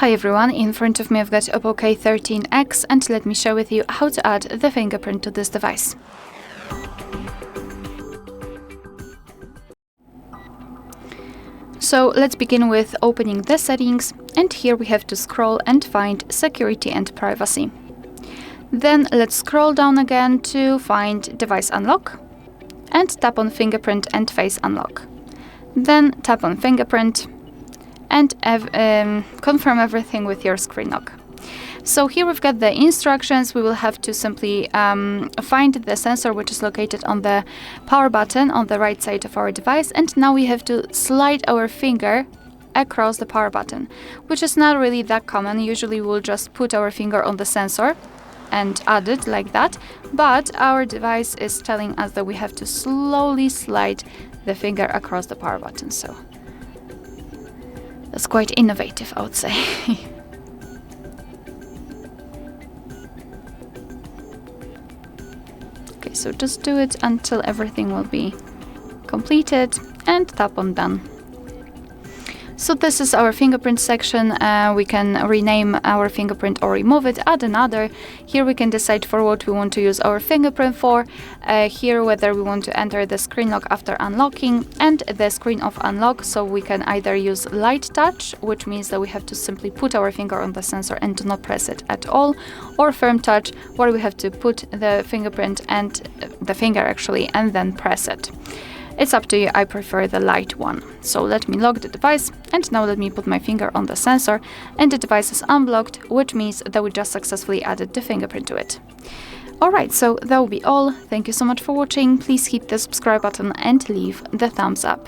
Hi everyone, in front of me I've got Oppo K13X and let me share with you how to add the fingerprint to this device. So let's begin with opening the settings, and here we have to scroll and find security and privacy. Then let's scroll down again to find device unlock and tap on fingerprint and face unlock. Then tap on fingerprint and confirm everything with your screen lock. So here we've got the instructions. We will have to simply find the sensor which is located on the power button on the right side of our device, and now we have to slide our finger across the power button, which is not really that common. Usually we'll just put our finger on the sensor and add it like that, but our device is telling us that we have to slowly slide the finger across the power button, so that's quite innovative, I would say. Okay, so just do it until everything will be completed and tap on done. So this is our fingerprint section. We can rename our fingerprint or remove it, add another. Here we can decide for what we want to use our fingerprint for. Here whether we want to enter the screen lock after unlocking and the screen of unlock. So we can either use light touch, which means that we have to simply put our finger on the sensor and do not press it at all, or firm touch, where we have to put the fingerprint and the finger actually and then press it. It's up to you, I prefer the light one. So let me lock the device, and now let me put my finger on the sensor, and the device is unblocked, which means that we just successfully added the fingerprint to it. Alright, so that will be all. Thank you so much for watching. Please hit the subscribe button and leave the thumbs up.